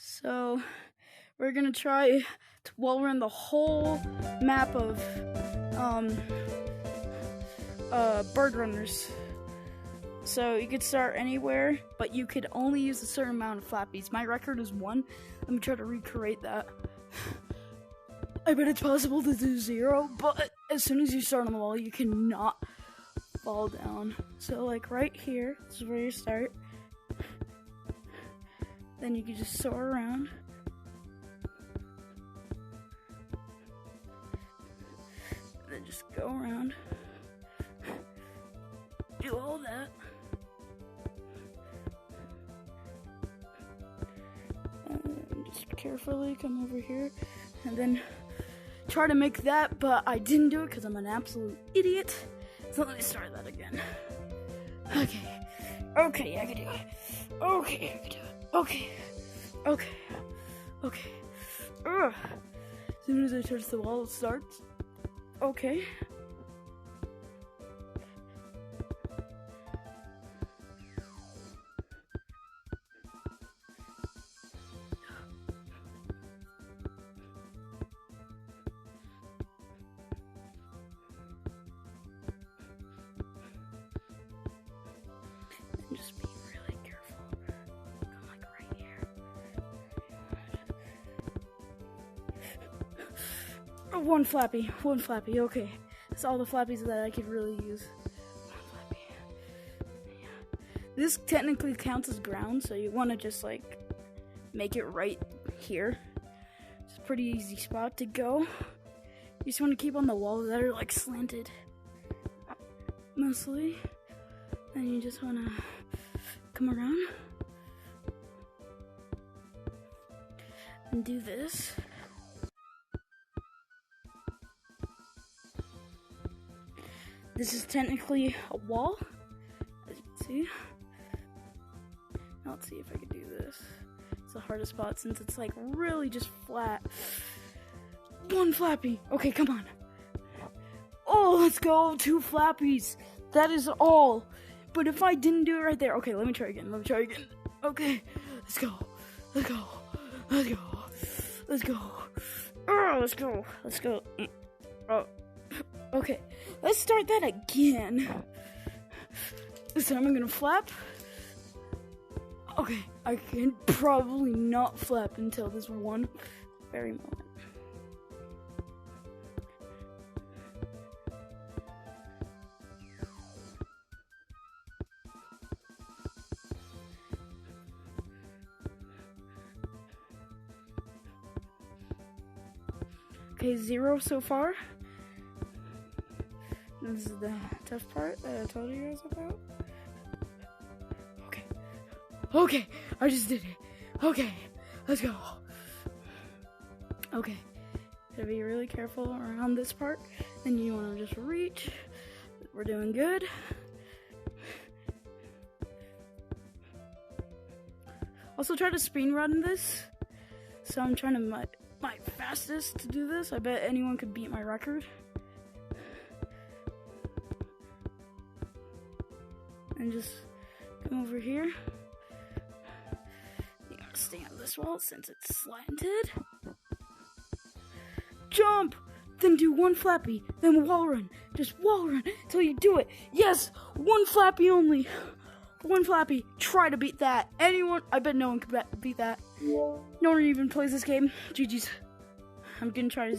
So we're gonna try to wall run the whole map of bird runners. So you could start anywhere, but you could only use a certain amount of flappies. My record is 1. Let me try to recreate that. I bet it's possible to do 0, but as soon as you start on the wall, you cannot fall down. So like right here, this is where you start. Then you can just soar around. And then just go around. Do all that. And just carefully come over here. And then try to make that, but I didn't do it because I'm an absolute idiot. So let me start that again. Okay, I can do it. Okay, I can do it. Okay. As soon as I touch the wall, it starts. Okay. And just be really careful. Come like right here. Oh, one flappy. Okay, that's all the flappies that I could really use. One flappy. Yeah. This technically counts as ground, so you want to just like make it right here. It's a pretty easy spot to go. You just want to keep on the walls that are like slanted, mostly. Then you just want to come around and do this. This is technically a wall, as you can see. Now let's see if I can do this. It's the hardest spot since it's like really just flat. One flappy. Okay, come on. Oh, let's go. 2 flappies. That is all. But if I didn't do it right there, okay, let me try again. Okay, let's go. Oh, okay, let's start that again. This time I'm gonna flap. Okay, I can probably not flap until this one very moment. Okay, 0 so far. This is the tough part that I told you guys about. Okay, I just did it. Okay, let's go. Okay, gotta be really careful around this part. Then you wanna just reach. We're doing good. Also try to speed run this. So I'm trying to my fastest to do this. I bet anyone could beat my record. And just come over here. You gotta stay on this wall since it's slanted. Jump! Then do 1 flappy, then wall run. Just wall run until you do it. Yes! 1 flappy only. 1 flappy. Try to beat that. Anyone? I bet no one could beat that. No one even plays this game. GG's. I'm gonna try to